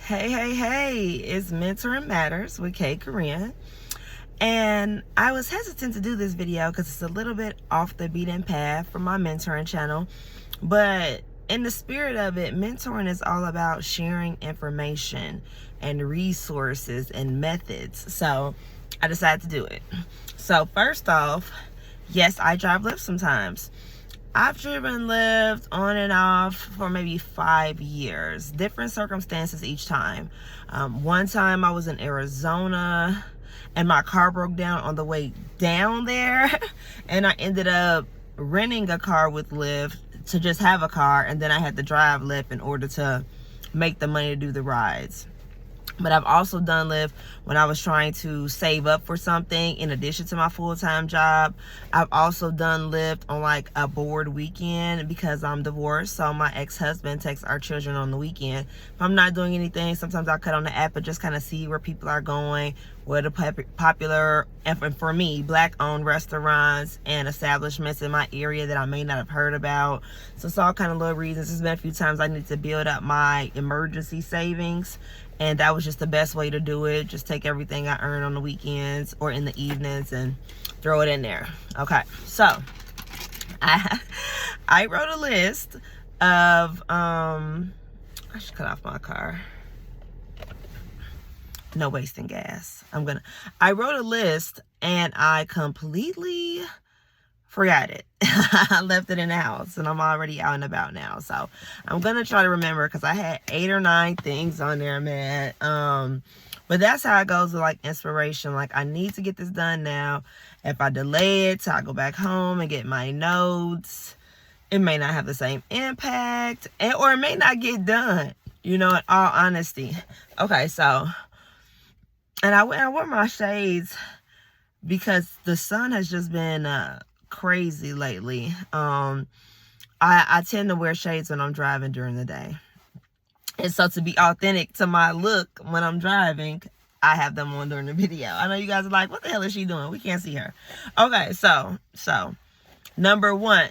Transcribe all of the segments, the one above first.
Hey, it's Mentoring Matters with Kay Korean. And I was hesitant to do this video because it's a little bit off the beaten path for my mentoring channel. But in the spirit of it, mentoring is all about sharing information and resources and methods. So I decided to do it. So first off, yes, I drive Lyft sometimes. I've driven Lyft on and off for maybe 5 years, different circumstances each time. One time I was in Arizona and my car broke down on the way down there and I ended up renting a car with Lyft to just have a car, and then I had to drive Lyft in order to make the money to do the rides. But I've also done Lyft when I was trying to save up for something in addition to my full-time job. I've also done Lyft on like a bored weekend because I'm divorced. So my ex-husband takes our children on the weekend. If I'm not doing anything, sometimes I'll cut on the app and just kind of see where people are going, where the popular, and for me, Black-owned restaurants and establishments in my area that I may not have heard about. So it's all kind of little reasons. There's been a few times I need to build up my emergency savings, and that was just the best way to do it. Just take everything I earn on the weekends or in the evenings and throw it in there. Okay, so I wrote a list of, I should cut off my car. No wasting gas. I wrote a list and I completely forgot it. I left it in the house and I'm already out and about now. So I'm going to try to remember because I had 8 or 9 things on there, man. But that's how it goes with like inspiration. Like, I need to get this done now. If I delay it till I go back home and get my notes, it may not have the same impact, or it may not get done, in all honesty. Okay, so, and I wore my shades because the sun has just been crazy lately. I tend to wear shades when I'm driving during the day, and so to be authentic to my look when I'm driving, I have them on during the video. I know you guys are like, what the hell is she doing? We can't see her. Okay, so number 1,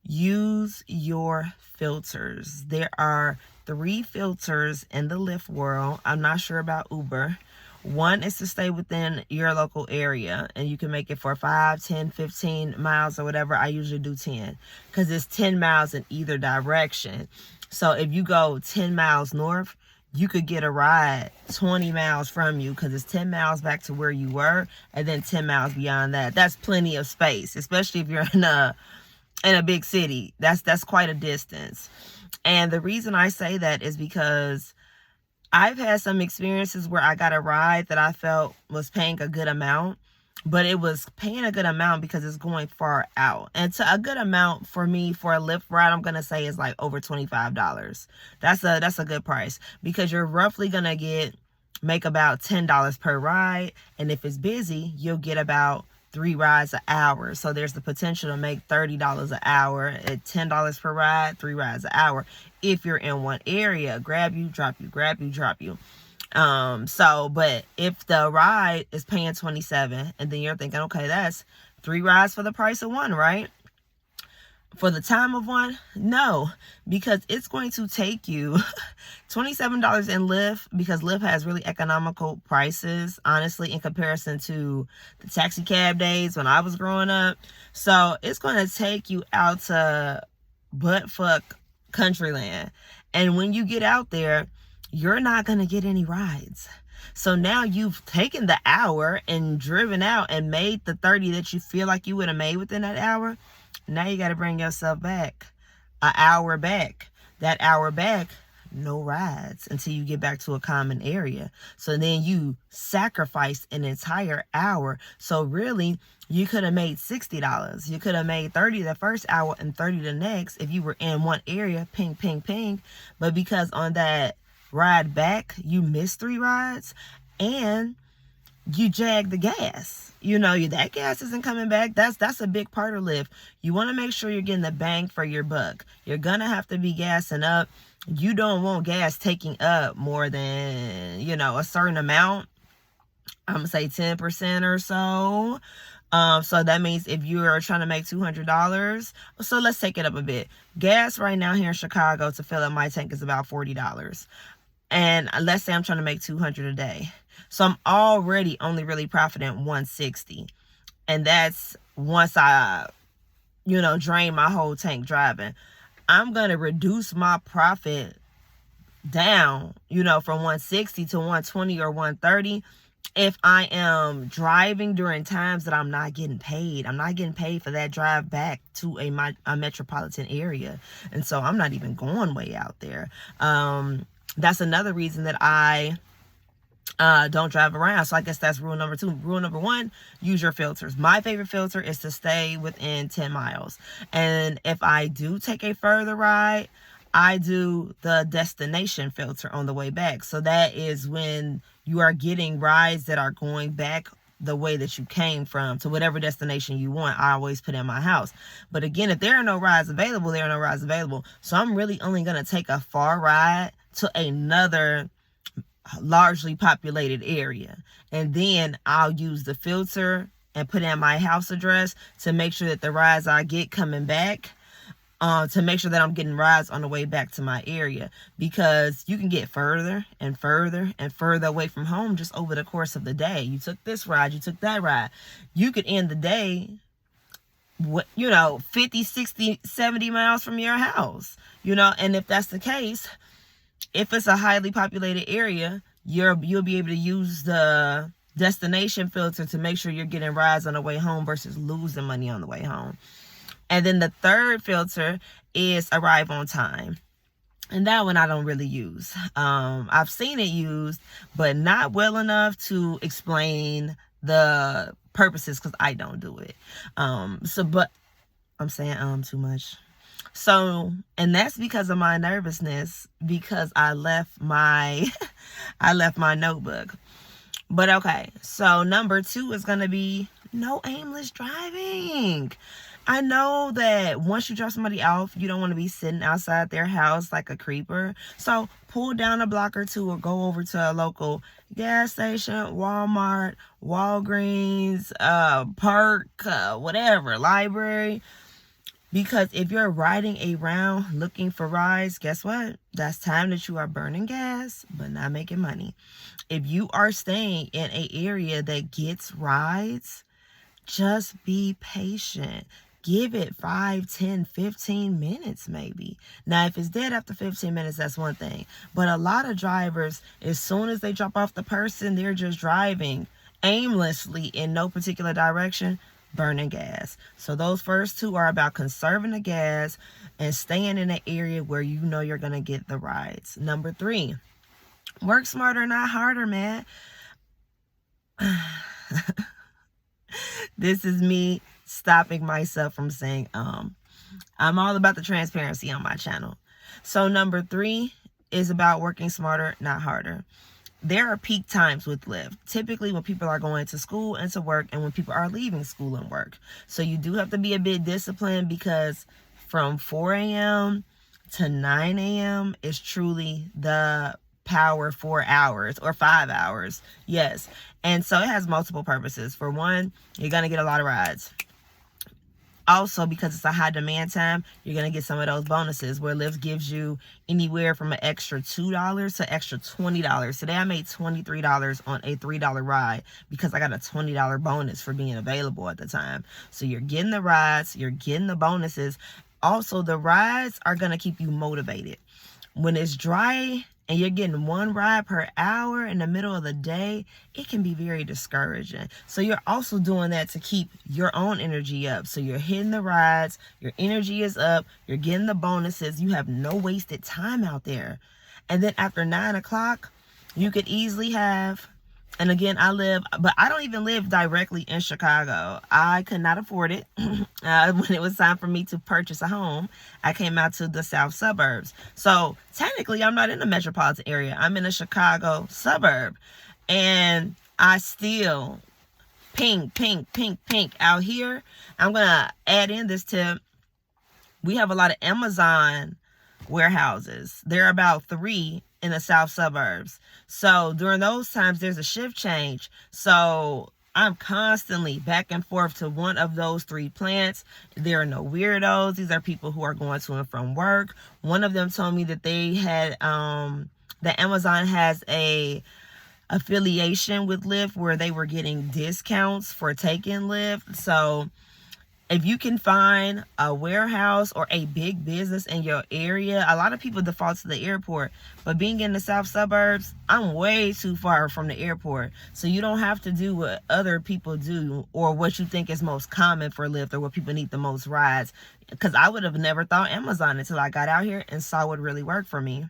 use your filters. There are 3 filters in the Lyft world. I'm not sure about Uber. 1 is to stay within your local area, and you can make it for 5, 10, 15 miles or whatever. I usually do 10 because it's 10 miles in either direction. So if you go 10 miles north, you could get a ride 20 miles from you because it's 10 miles back to where you were, and then 10 miles beyond that. That's plenty of space, especially if you're in a big city. That's quite a distance. And the reason I say that is because I've had some experiences where I got a ride that I felt was paying a good amount, but it was paying a good amount because it's going far out. And to a good amount for me for a Lyft ride, I'm going to say is like over $25. That's a good price because you're roughly going to make about $10 per ride. And if it's busy, you'll get about 3 rides an hour. So there's the potential to make $30 an hour at $10 per ride, 3 rides an hour. If you're in one area, grab you, drop you, grab you, drop you. But if the ride is paying $27 and then you're thinking, okay, that's 3 rides for the price of 1, right? For the time of 1, no, because it's going to take you $27 in Lyft, because Lyft has really economical prices, honestly, in comparison to the taxi cab days when I was growing up. So it's going to take you out to buttfuck countryland. And when you get out there, you're not going to get any rides. So now you've taken the hour and driven out and made the 30 that you feel like you would have made within that hour. Now you got to bring yourself back an hour back. That hour back, no rides until you get back to a common area. So then you sacrifice an entire hour. So really, you could have made $60. You could have made 30 the first hour and 30 the next if you were in one area, ping, ping, ping. But because on that ride back, you missed 3 rides and you jag the gas. That gas isn't coming back. That's a big part of Lyft. You want to make sure you're getting the bang for your buck. You're going to have to be gassing up. You don't want gas taking up more than, a certain amount. I'm going to say 10% or so. So that means if you're trying to make $200, so let's take it up a bit. Gas right now here in Chicago to fill up my tank is about $40. And let's say I'm trying to make $200 a day. So I'm already only really profiting $160. And that's once I, drain my whole tank driving. I'm going to reduce my profit down, from 160 to 120 or 130 if I am driving during times that I'm not getting paid. I'm not getting paid for that drive back to a metropolitan area. And so I'm not even going way out there. That's another reason that I don't drive around. So I guess that's rule number 2. Rule number 1, use your filters. My favorite filter is to stay within 10 miles. And if I do take a further ride, I do the destination filter on the way back. So that is when you are getting rides that are going back the way that you came from to whatever destination you want. I always put in my house. But again, if there are no rides available, there are no rides available. So I'm really only going to take a far ride to another largely populated area. And then I'll use the filter and put in my house address to make sure that the rides I get coming back, to make sure that I'm getting rides on the way back to my area, because you can get further and further and further away from home just over the course of the day. You took this ride, you took that ride. You could end the day, 50, 60, 70 miles from your house, and if that's the case, if it's a highly populated area, you'll be able to use the destination filter to make sure you're getting rides on the way home versus losing money on the way home. And then the third filter is arrive on time. And that one I don't really use. I've seen it used, but not well enough to explain the purposes because I don't do it. But I'm saying too much. So, and that's because of my nervousness, because I left my notebook. But okay, so number 2 is going to be no aimless driving. I know that once you drop somebody off, you don't want to be sitting outside their house like a creeper. So pull down a block or 2 or go over to a local gas station, Walmart, Walgreens, park, whatever, library. Because if you're riding around looking for rides, guess what? That's time that you are burning gas, but not making money. If you are staying in an area that gets rides, just be patient. Give it 5, 10, 15 minutes maybe. Now, if it's dead after 15 minutes, that's one thing. But a lot of drivers, as soon as they drop off the person, they're just driving aimlessly in no particular direction, burning gas. So those first 2 are about conserving the gas and staying in an area where you know you're going to get the rides. Number 3, work smarter, not harder, man. This is me stopping myself from saying I'm all about the transparency on my channel. So number 3 is about working smarter, not harder. There are peak times with Lyft, typically when people are going to school and to work and when people are leaving school and work. So you do have to be a bit disciplined, because from 4 a.m. to 9 a.m. is truly the power 4 hours or 5 hours. Yes. And so it has multiple purposes. For one, you're going to get a lot of rides. Also, because it's a high demand time, you're going to get some of those bonuses where Lyft gives you anywhere from an extra $2 to extra $20. Today I made $23 on a $3 ride because I got a $20 bonus for being available at the time. So you're getting the rides, you're getting the bonuses. Also, the rides are going to keep you motivated. When it's dry and you're getting 1 ride per hour in the middle of the day, it can be very discouraging. So you're also doing that to keep your own energy up. So you're hitting the rides, your energy is up, you're getting the bonuses, you have no wasted time out there. And then after 9 o'clock, you could easily have, and again, I don't even live directly in Chicago. I could not afford it. When it was time for me to purchase a home, I came out to the south suburbs. So technically, I'm not in the metropolitan area. I'm in a Chicago suburb. And I still pink out here. I'm going to add in this tip. We have a lot of Amazon warehouses. There are about 3 in the south suburbs. So during those times, there's a shift change. So I'm constantly back and forth to one of those 3 plants. There are no weirdos. These are people who are going to and from work. One of them told me that they had that Amazon has a affiliation with Lyft where they were getting discounts for taking Lyft. So if you can find a warehouse or a big business in your area, a lot of people default to the airport, but being in the south suburbs, I'm way too far from the airport. So you don't have to do what other people do or what you think is most common for Lyft or what people need the most rides. Because I would have never thought Amazon until I got out here and saw what really worked for me.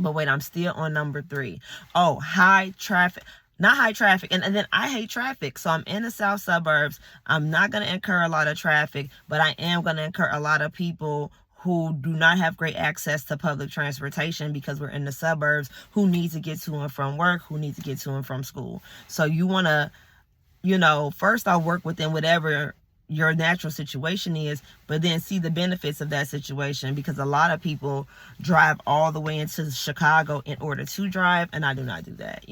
But wait, I'm still on number 3. Oh, high traffic. Not high traffic. And then I hate traffic. So I'm in the south suburbs. I'm not going to incur a lot of traffic, but I am going to incur a lot of people who do not have great access to public transportation because we're in the suburbs, who need to get to and from work, who need to get to and from school. So you want to, first I'll work within whatever your natural situation is, but then see the benefits of that situation, because a lot of people drive all the way into Chicago in order to drive, and I do not do that,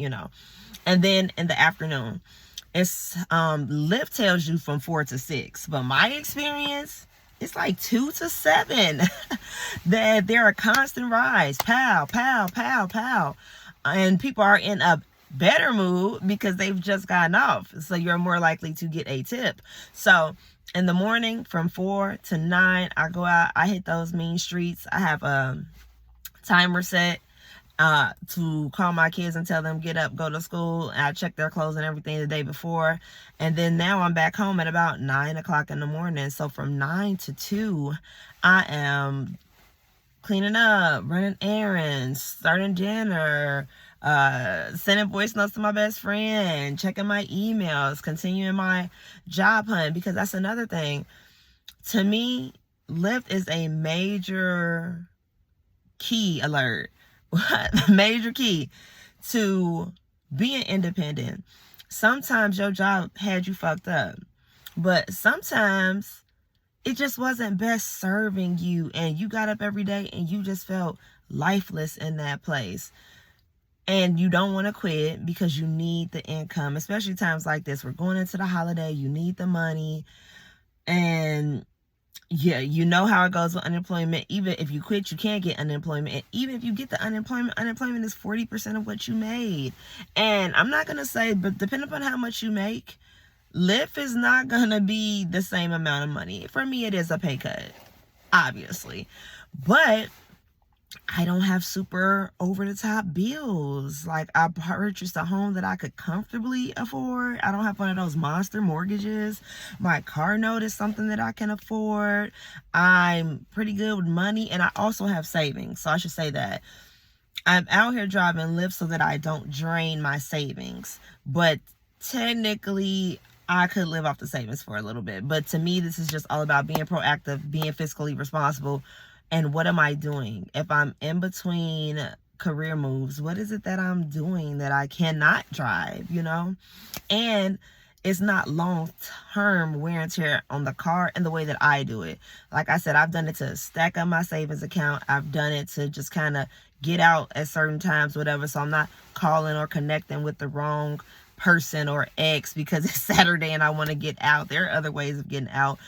And then in the afternoon, it's Lyft tells you from 4 to 6, but my experience, it's like 2 to 7 that there are constant rides, pow, pow, pow, pow, and people are in a better mood because they've just gotten off, so you're more likely to get a tip. So in the morning from 4 to 9, I go out, I hit those mean streets. I have a timer set to call my kids and tell them get up, go to school. I check their clothes and everything the day before, and then now I'm back home at about 9 o'clock in the morning. So from 9 to 2, I am cleaning up, running errands, starting dinner, sending voice notes to my best friend, checking my emails, continuing my job hunt, because that's another thing. To me, Lyft is a major key alert, major key to being independent. Sometimes your job had you fucked up, but sometimes it just wasn't best serving you, and you got up every day and you just felt lifeless in that place. And you don't want to quit because you need the income, especially times like this. We're going into the holiday. You need the money. And yeah, you know how it goes with unemployment. Even if you quit, you can't get unemployment. And even if you get the unemployment is 40% of what you made. And I'm not going to say, but depending upon how much you make, Lyft is not going to be the same amount of money. For me, it is a pay cut, obviously. But I don't have super over-the-top bills. Like, I purchased a home that I could comfortably afford. I don't have one of those monster mortgages. My car note is something that I can afford. I'm pretty good with money, and I also have savings. So I should say that. I'm out here driving Lyft so that I don't drain my savings. But technically, I could live off the savings for a little bit. But to me, this is just all about being proactive, being fiscally responsible. And what am I doing? If I'm in between career moves, what is it that I'm doing that I cannot drive, And it's not long-term wear and tear on the car in the way that I do it. Like I said, I've done it to stack up my savings account. I've done it to just kind of get out at certain times, whatever. So I'm not calling or connecting with the wrong person or ex because it's Saturday and I want to get out. There are other ways of getting out.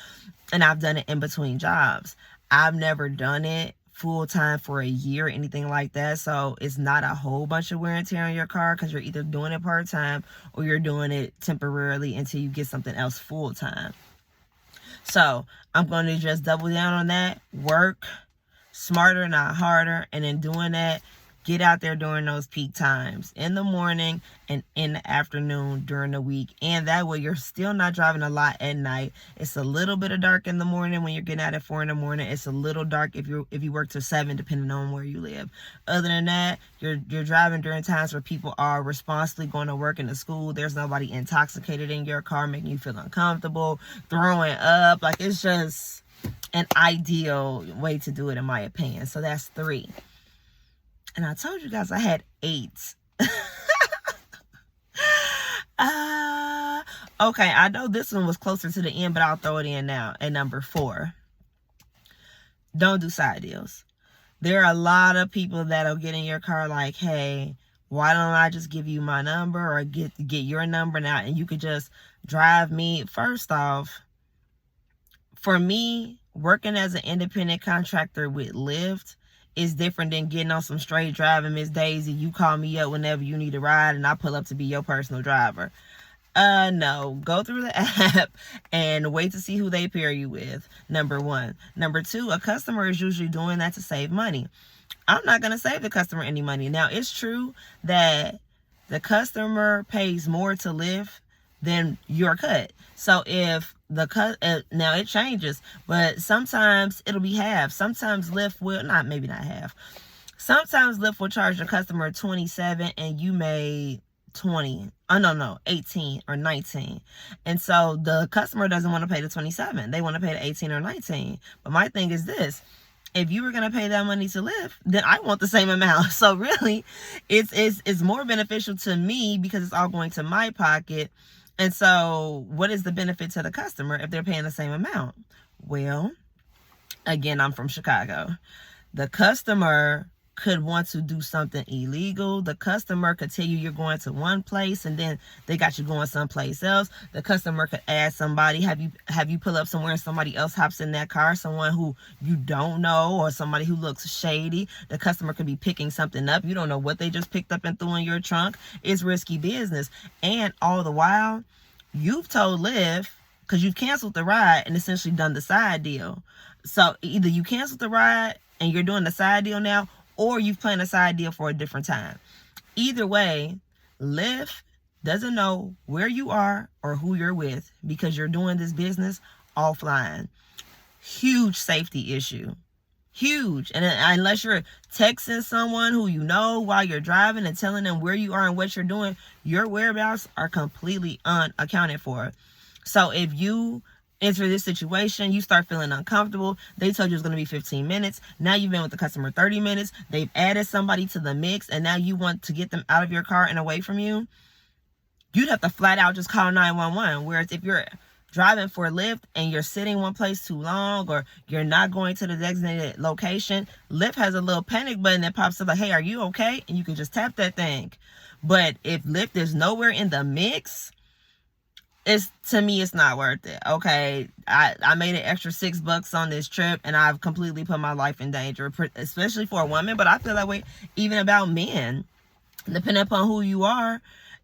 And I've done it in between jobs. I've never done it full-time for a year or anything like that. So it's not a whole bunch of wear and tear on your car because you're either doing it part-time or you're doing it temporarily until you get something else full-time. So I'm going to just double down on that. Work smarter, not harder. And in doing that, get out there during those peak times in the morning and in the afternoon during the week. And that way you're still not driving a lot at night. It's a little bit of dark in the morning when you're getting out at 4 in the morning. It's a little dark if you work till 7, depending on where you live. Other than that, you're driving during times where people are responsibly going to work and to school. There's nobody intoxicated in your car making you feel uncomfortable, throwing up. Like, it's just an ideal way to do it, in my opinion. So that's 3. And I told you guys I had 8. Okay, I know this one was closer to the end, but I'll throw it in now. At number 4, don't do side deals. There are a lot of people that'll get in your car like, hey, Why don't I just give you my number or get your number now and you could just drive me? First off, for me, working as an independent contractor with Lyft is different than getting on some straight driving Miss Daisy. You call me up whenever you need a ride and I pull up to be your personal driver. No, go through the app and wait to see who they pair you with, number one. Number two, a customer is usually doing that to save money. I'm not going to save the customer any money. Now, it's true that the customer pays more to Lyft than your cut. So if the cut, now it changes, but sometimes it'll be half. Sometimes Lyft will, maybe not half. Sometimes Lyft will charge the customer $27 and you made 20. Oh, no, 18 or 19. And so the customer doesn't want to pay the 27. They want to pay the 18 or 19. But my thing is this. If you were going to pay that money to Lyft, then I want the same amount. So really, it's more beneficial to me because it's all going to my pocket. And so what is the benefit to the customer if they're paying the same amount? Well, again, I'm from Chicago. The customer could want to do something illegal. The customer could tell you you're going to one place and then they got you going someplace else. The customer could ask somebody, have you pull up somewhere and somebody else hops in that car, someone who you don't know or somebody who looks shady. The customer could be picking something up. You don't know what they just picked up and threw in your trunk. It's risky business. And all the while, you've told Lyft, because you've canceled the ride and essentially done the side deal. So either you canceled the ride and you're doing the side deal now, or you've planned a side deal for a different time. Either way, Lyft doesn't know where you are or who you're with because you're doing this business offline. Huge safety issue. Huge. And unless you're texting someone who you know while you're driving and telling them where you are and what you're doing, your whereabouts are completely unaccounted for. So if you enter this situation, you start feeling uncomfortable. They told you it's going to be 15 minutes. Now you've been with the customer 30 minutes. They've added somebody to the mix, and now you want to get them out of your car and away from you. You'd have to flat out just call 911. Whereas if you're driving for Lyft and you're sitting one place too long or you're not going to the designated location, Lyft has a little panic button that pops up like, hey, are you okay? And you can just tap that thing. But if Lyft is nowhere in the mix, to me, it's not worth it. Okay, I made an extra $6 on this trip and I've completely put my life in danger, especially for a woman. But I feel that way even about men. Depending upon who you are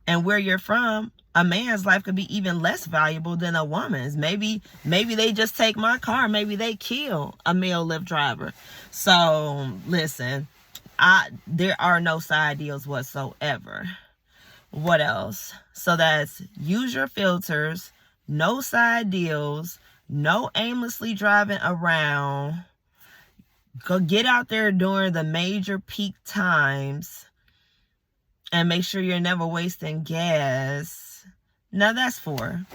and where you're from, a man's life could be even less valuable than a woman's. Maybe they just take my car. Maybe they kill a male Lyft driver. So listen, there are no side deals whatsoever. What else? So that's use your filters, no side deals, no aimlessly driving around. Go get out there during the major peak times and make sure you're never wasting gas. Now that's 4.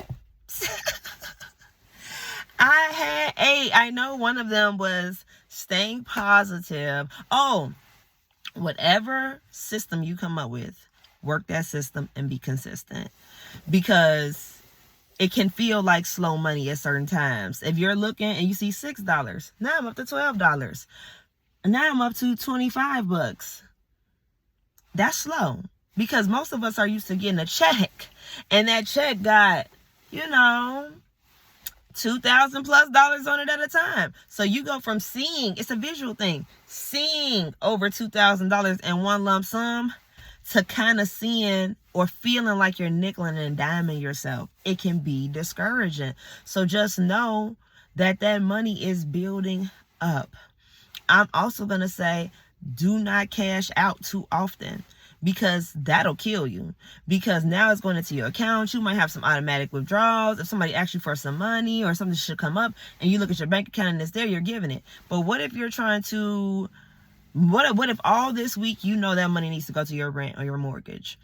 I had 8. I know one of them was staying positive. Oh, whatever system you come up with, work that system and be consistent, because it can feel like slow money at certain times. If you're looking and you see $6, now I'm up to $12. Now I'm up to $25. That's slow, because most of us are used to getting a check, and that check got, $2,000 plus on it at a time. So you go from seeing, it's a visual thing, seeing over $2,000 in one lump sum to kind of seeing or feeling like you're nickeling and diming yourself. It can be discouraging. So just know that money is building up. I'm also going to say, do not cash out too often, because that'll kill you. Because now it's going into your account. You might have some automatic withdrawals. If somebody asks you for some money or something should come up and you look at your bank account and it's there, you're giving it. But what if you're trying to, what if all this week you know that money needs to go to your rent or your mortgage?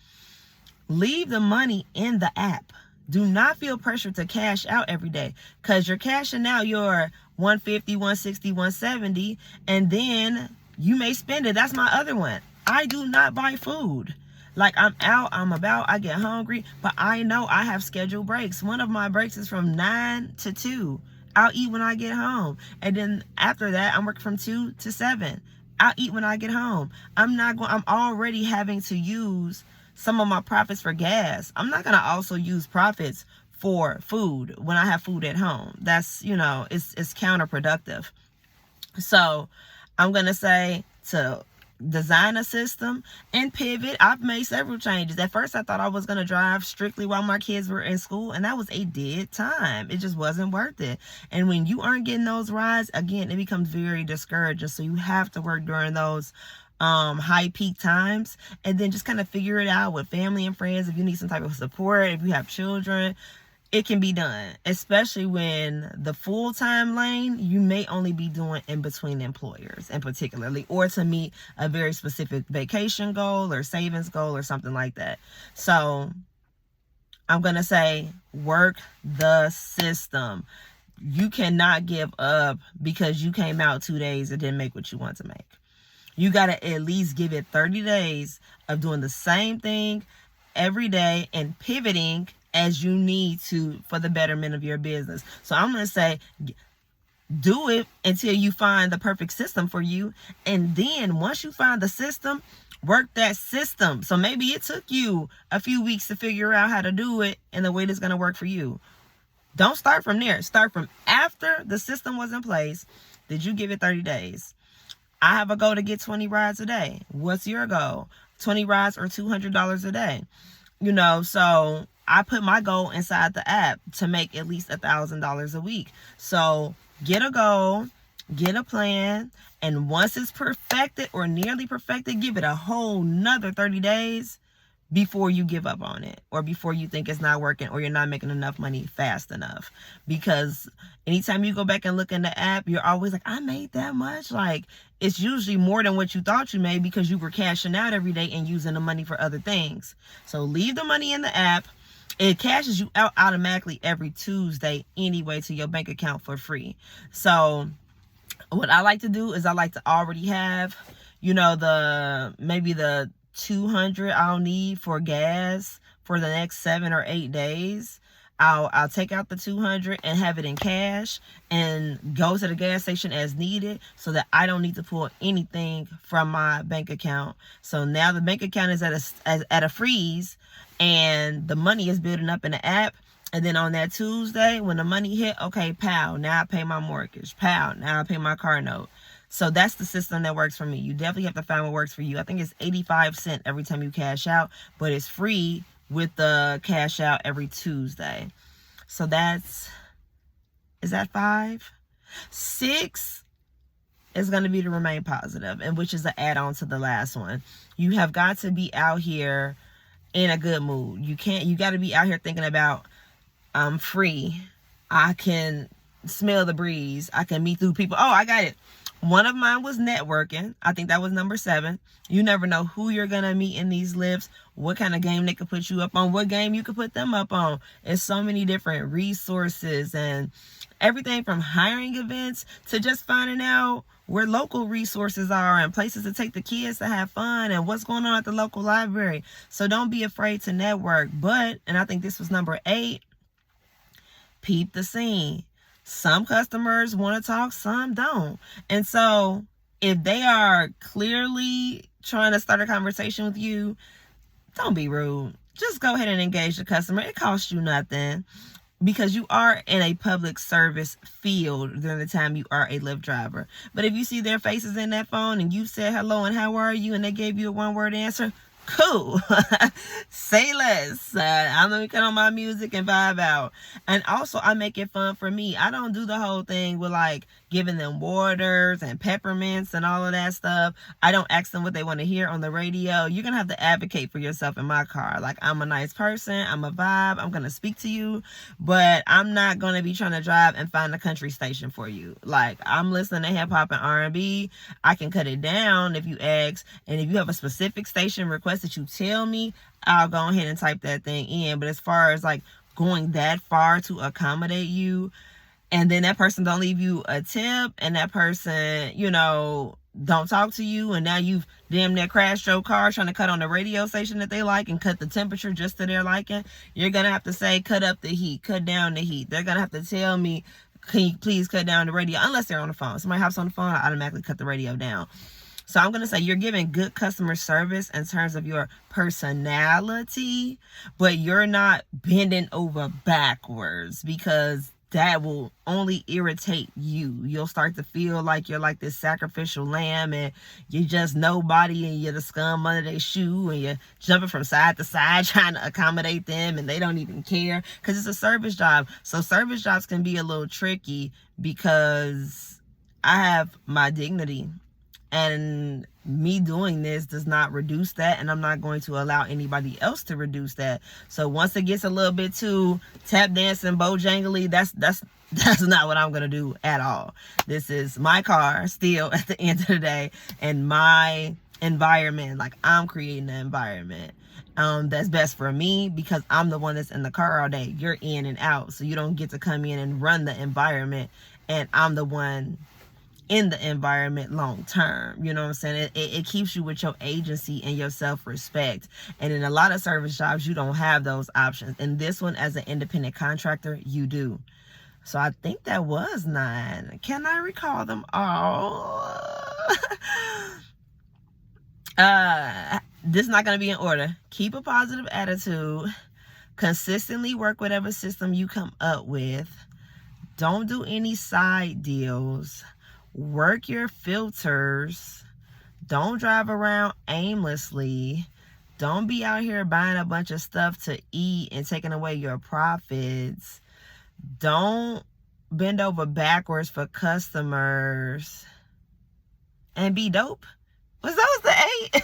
Leave the money in the app. Do not feel pressure to cash out every day, because you're cashing out your $150, $160, $170, and then you may spend it. That's my other one. I do not buy food. Like, I'm out, I'm about, I get hungry, but I know I have scheduled breaks. One of my breaks is from 9 to 2. I'll eat when I get home. And then after that, I'm working from 2 to 7. I'll eat when I get home. I'm already having to use some of my profits for gas. I'm not going to also use profits for food when I have food at home. That's, it's counterproductive. So I'm going to say to design a system and pivot. I've made several changes. At first, I thought I was going to drive strictly while my kids were in school, and that was a dead time. It just wasn't worth it. And when you aren't getting those rides, again, it becomes very discouraging. So you have to work during those high peak times, and then just kind of figure it out with family and friends. If you need some type of support, if you have children, it can be done, especially when the full-time lane you may only be doing in between employers, and particularly, or to meet a very specific vacation goal or savings goal or something like that. So I'm going to say work the system. You cannot give up because you came out 2 days and didn't make what you want to make. You got to at least give it 30 days of doing the same thing every day and pivoting as you need to for the betterment of your business. So I'm going to say, do it until you find the perfect system for you. And then once you find the system, work that system. So maybe it took you a few weeks to figure out how to do it in the way that's going to work for you. Don't start from there. Start from after the system was in place. Did you give it 30 days? I have a goal to get 20 rides a day. What's your goal? 20 rides or $200 a day. So I put my goal inside the app to make at least $1,000 a week. So get a goal, get a plan, and once it's perfected or nearly perfected, give it a whole nother 30 days before you give up on it, or before you think it's not working or you're not making enough money fast enough. Because anytime you go back and look in the app, you're always like, I made that much. Like, it's usually more than what you thought you made because you were cashing out every day and using the money for other things. So leave the money in the app. It cashes you out automatically every Tuesday anyway to your bank account for free. So what I like to do is I like to already have, maybe the 200 I'll need for gas for the next 7 or 8 days. I'll take out the 200 and have it in cash and go to the gas station as needed so that I don't need to pull anything from my bank account. So now the bank account is at a freeze and the money is building up in the app. And then on that Tuesday, when the money hit, okay, pow, now I pay my mortgage. Pow, now I pay my car note. So that's the system that works for me. You definitely have to find what works for you. I think it's 85 cents every time you cash out, but it's free with the cash out every Tuesday. So is that 5? 6 is going to be to remain positive, and which is an add-on to the last one. You have got to be out here in a good mood. You got to be out here thinking about, I'm free. I can smell the breeze. I can meet through people. Oh, I got it. One of mine was networking. I think that was number 7. You never know who you're going to meet in these Lyfts, what kind of game they could put you up on, what game you could put them up on. It's so many different resources and everything from hiring events to just finding out where local resources are and places to take the kids to have fun and what's going on at the local library. So don't be afraid to network. But, and I think this was number 8, peep the scene. Some customers want to talk, some don't. And so if they are clearly trying to start a conversation with you, don't be rude. Just go ahead and engage the customer. It costs you nothing because you are in a public service field during the time you are a Lyft driver. But if you see their faces in that phone and you said hello and how are you and they gave you a one-word answer, cool. Say less. I'm gonna cut on my music and vibe out. And also I make it fun for me. I don't do the whole thing with like giving them waters and peppermints and all of that stuff. I don't ask them what they want to hear on the radio. You're gonna have to advocate for yourself in my car. Like, I'm a nice person, I'm a vibe, I'm gonna speak to you, but I'm not gonna be trying to drive and find a country station for you. Like, I'm listening to hip-hop and R&B. I can cut it down if you ask, and if you have a specific station request that you tell me, I'll go ahead and type that thing in. But as far as like going that far to accommodate you, and then that person don't leave you a tip, and that person, don't talk to you, and now you've damn near crashed your car trying to cut on the radio station that they like and cut the temperature just to their liking, you're gonna have to say, cut up the heat, cut down the heat. They're gonna have to tell me, can you please cut down the radio? Unless they're on the phone. Somebody hops on the phone, I automatically cut the radio down. So I'm going to say you're giving good customer service in terms of your personality, but you're not bending over backwards, because that will only irritate you. You'll start to feel like you're like this sacrificial lamb, and you're just nobody, and you're the scum under their shoe, and you're jumping from side to side trying to accommodate them, and they don't even care, because it's a service job. So service jobs can be a little tricky, because I have my dignity, and me doing this does not reduce that, and I'm not going to allow anybody else to reduce that. So once it gets a little bit too tap dancing, bojangly, that's not what I'm gonna do at all. This is my car still at the end of the day, and my environment. Like, I'm creating the environment that's best for me, because I'm the one that's in the car all day. You're in and out, so you don't get to come in and run the environment, and I'm the one in the environment long term. You know what I'm saying? It keeps you with your agency and your self-respect. And in a lot of service jobs, you don't have those options. In this one, as an independent contractor, you do. So I think that was 9. Can I recall them all? This is not going to be in order. Keep a positive attitude. Consistently work whatever system you come up with. Don't do any side deals. Work your filters. Don't drive around aimlessly. Don't be out here buying a bunch of stuff to eat and taking away your profits. Don't bend over backwards for customers. And be dope. Was those the 8?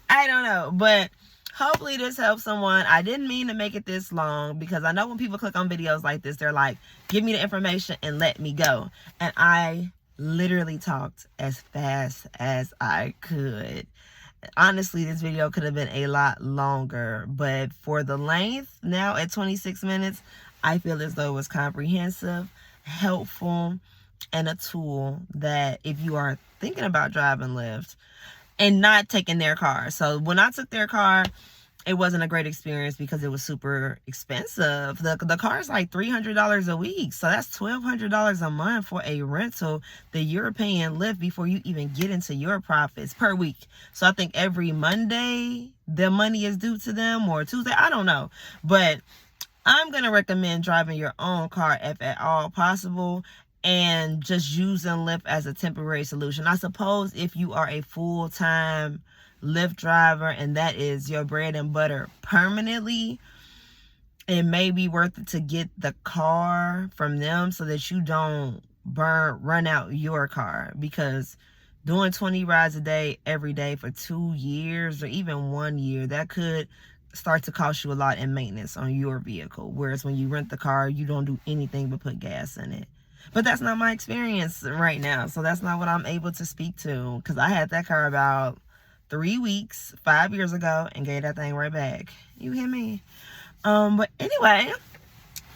I don't know, but hopefully this helps someone. I didn't mean to make it this long, because I know when people click on videos like this, they're like, give me the information and let me go. And I literally talked as fast as I could. Honestly, this video could have been a lot longer, but for the length, now at 26 minutes, I feel as though it was comprehensive, helpful, and a tool that if you are thinking about driving Lyft and not taking their car. So when I took their car, it wasn't a great experience because it was super expensive. The car is like $300 a week. So that's $1,200 a month for a rental that you're paying Lyft before you even get into your profits per week. So I think every Monday, the money is due to them, or Tuesday. I don't know. But I'm going to recommend driving your own car if at all possible, and just using Lyft as a temporary solution. I suppose if you are a full-time Lyft driver and that is your bread and butter permanently, it may be worth it to get the car from them so that you don't run out your car, because doing 20 rides a day every day for 2 years or even 1 year, that could start to cost you a lot in maintenance on your vehicle. Whereas when you rent the car, you don't do anything but put gas in it. But that's not my experience right now, so that's not what I'm able to speak to, because I had that car about 3 weeks 5 years ago and gave that thing right back. You hear me? But anyway,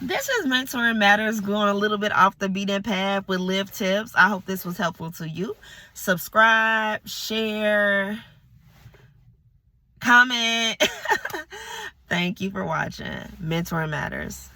this is Mentoring Matters, going a little bit off the beaten path with Lyft tips. I hope this was helpful to you. Subscribe, share, comment. Thank you for watching Mentoring Matters.